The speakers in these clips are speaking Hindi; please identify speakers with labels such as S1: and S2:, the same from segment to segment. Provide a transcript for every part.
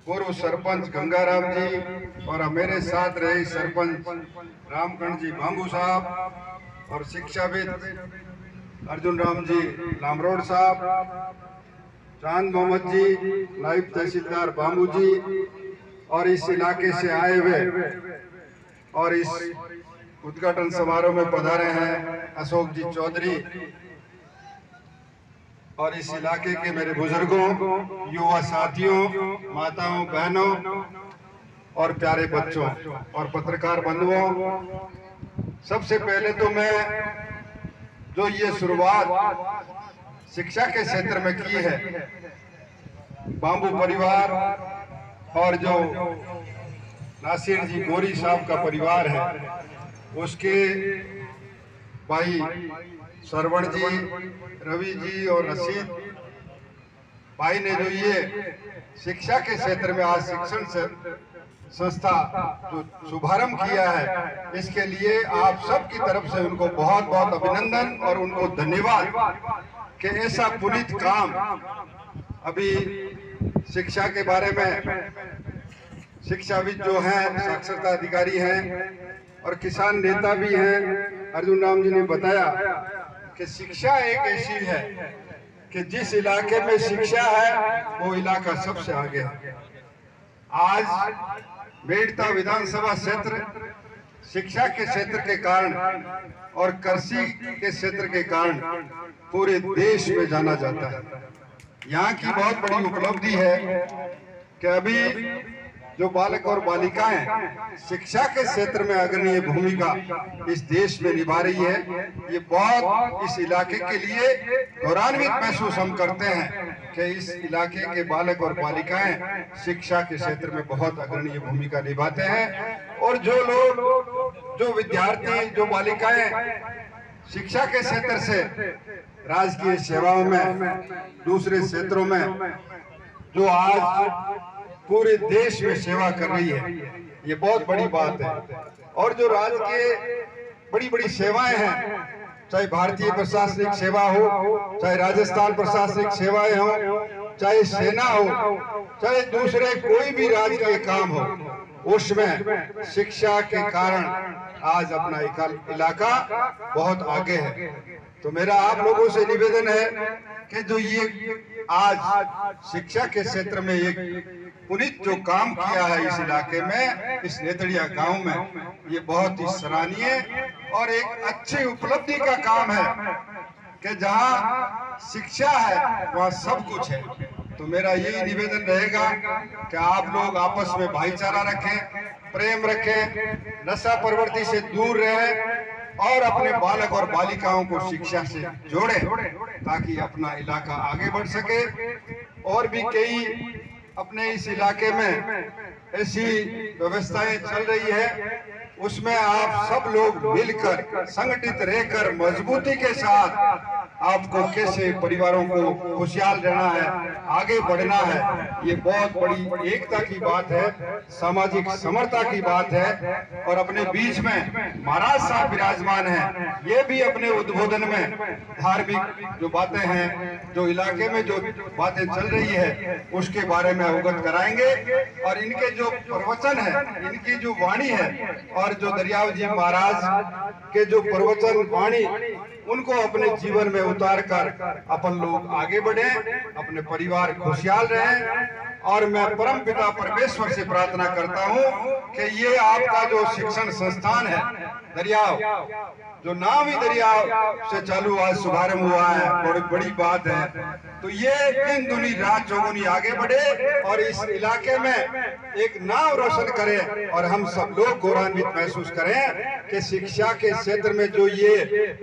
S1: पूर्व सरपंच गंगाराम जी और मेरे साथ रहे सरपंच रामकंठ जी बांबू साहब और शिक्षाविद अर्जुन राम जी लामरोड साहब, चांद मोहम्मद जी, नायब तहसीलदार बांबू जी और इस इलाके से आए हुए और इस उद्घाटन समारोह में पधारे हैं अशोक जी चौधरी और इस इलाके के मेरे बुजुर्गों, युवा साथियों, माताओं, बहनों और प्यारे बच्चों और पत्रकार बंधुओं, सबसे पहले तो मैं जो ये शुरुआत शिक्षा के क्षेत्र में की है, बांबू परिवार और जो नासिर जी गोरी साहब का परिवार है, उसके भाई श्रवण जी, रवि जी और रशीद भाई ने जो ये शिक्षा के क्षेत्र में आज शिक्षण संस्था जो शुभारंभ किया है, इसके लिए आप सब की तरफ से उनको बहुत बहुत अभिनंदन और उनको धन्यवाद कि ऐसा पुनीत काम अभी शिक्षा के बारे में शिक्षाविद जो हैं, साक्षरता अधिकारी हैं और किसान नेता भी हैं। अर्जुन राम जी ने बताया कि शिक्षा एक ऐसी है कि जिस इलाके में शिक्षा है वो इलाका सबसे आगे है। आज मेड़ता विधानसभा क्षेत्र शिक्षा के क्षेत्र के कारण और कृषि के क्षेत्र के कारण पूरे देश में जाना जाता है। यहाँ की बहुत बड़ी उपलब्धि है कि अभी जो बालक और बालिकाएं शिक्षा के क्षेत्र में अग्रणी भूमिका इस देश में निभा रही है, ये बहुत इस इलाके के लिए गौरवान्वित महसूस हम करते हैं कि इस इलाके के बालक और बालिकाएं शिक्षा के क्षेत्र में बहुत अग्रणी भूमिका निभाते हैं। और जो लोग, जो विद्यार्थी, जो बालिकाएं शिक्षा के क्षेत्र से राजकीय सेवाओं में, दूसरे क्षेत्रों में जो आज पूरे देश में सेवा कर रही है, ये बहुत बड़ी बात है। और जो राज्य के बड़ी बड़ी सेवाएं हैं, चाहे भारतीय प्रशासनिक सेवा हो, चाहे राजस्थान प्रशासनिक सेवाएं हो, चाहे सेना हो, चाहे दूसरे कोई भी राज्य के काम हो, उसमें शिक्षा के कारण आज अपना इलाका बहुत आगे है। तो मेरा आप लोगों से निवेदन है कि जो ये आज शिक्षा के क्षेत्र में एक पुनीत जो काम किया है इस इलाके में, इस नेतड़िया गांव में, ये बहुत ही सराहनीय और एक अच्छी उपलब्धि का काम है कि जहां शिक्षा है वहां सब कुछ है। तो मेरा यही निवेदन रहेगा कि आप लोग आपस में भाईचारा रखें, प्रेम रखें, नशा प्रवृत्ति से दूर रहें और अपने बालक और बालिकाओं को शिक्षा से जोड़ें ताकि अपना इलाका आगे बढ़ सके। और भी कई अपने इस इलाके में ऐसी व्यवस्थाएं चल रही है, उसमें आप सब लोग मिलकर संगठित रहकर मजबूती के साथ आपको कैसे परिवारों को खुशहाल रहना है, आगे बढ़ना है, ये बहुत बड़ी एकता की बात है, सामाजिक समरता की बात है। और अपने बीच में महाराज साहब विराजमान हैं, ये भी अपने उद्बोधन में धार्मिक जो बातें हैं, जो इलाके में जो बातें चल रही है, उसके बारे में अवगत कराएंगे। और इनके जो प्रवचन है, इनकी जो वाणी है और जो दरियाव जी महाराज के जो प्रवचन वाणी, उनको अपने जीवन में उतार कर अपन लोग आगे बढ़े, अपने परिवार खुशहाल रहें। और मैं परम पिता परमेश्वर से प्रार्थना करता हूं कि ये आपका जो शिक्षण संस्थान है दरियाव, जो नाम ही दरियाव से चालू आज शुभारंभ हुआ है, बहुत बड़ी बात है। तो ये दिन दुनी रात चौगुनी आगे बढ़े और इस इलाके में एक नाम रोशन करे और हम सब लोग गौरवान्वित महसूस करें कि शिक्षा के क्षेत्र में जो ये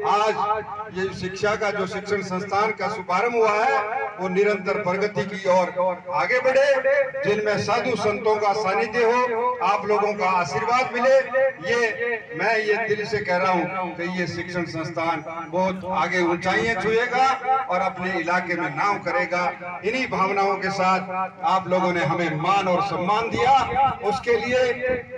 S1: आज ये शिक्षा का जो शिक्षण संस्थान का शुभारंभ हुआ है, वो निरंतर प्रगति की ओर आगे बढ़े, जिनमें साधु संतों का सानिध्य हो, आप लोगों का आशीर्वाद मिले। ये दिल से कह रहा हूँ कि ये शिक्षण संस्थान बहुत आगे ऊंचाइयां छुएगा और अपने इलाके में नाम करेगा। इन्हीं भावनाओं के साथ आप लोगों ने हमें मान और सम्मान दिया, उसके लिए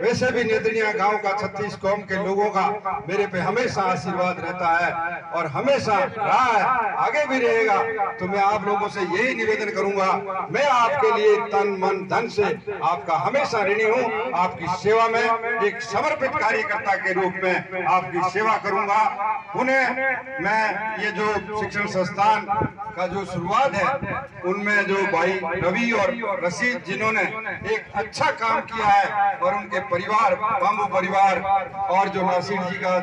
S1: वैसे भी नेतड़िया गांव का 36 कौम के लोगों का मेरे पे हमेशा आशीर्वाद रहता है और हमेशा रहा है, आगे भी रहेगा। तो मैं आप लोगों से यही निवेदन करूंगा, मैं आपके लिए तन मन धन से आपका हमेशा ऋणी हूँ। आपकी सेवा में एक समर्पित कार्यकर्ता के रूप में आपकी सेवा करूंगा। उन्हें मैं ये जो शिक्षण संस्थान का जो शुरुआत है उनमें जो भाई रवि और रशीद जिन्होंने एक अच्छा काम किया है और उनके परिवार, बांबू परिवार और जो नासिर जी का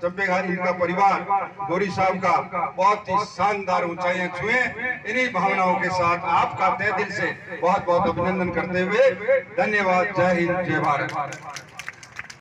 S1: चंपेघाट इनका परिवार, गौरी साहब का बहुत ही शानदार ऊंचाइयां छुए। इन्हीं भावनाओं के साथ आपका तहे दिल से बहुत बहुत अभिनंदन करते हुए धन्यवाद। जय हिंद, जय भारत।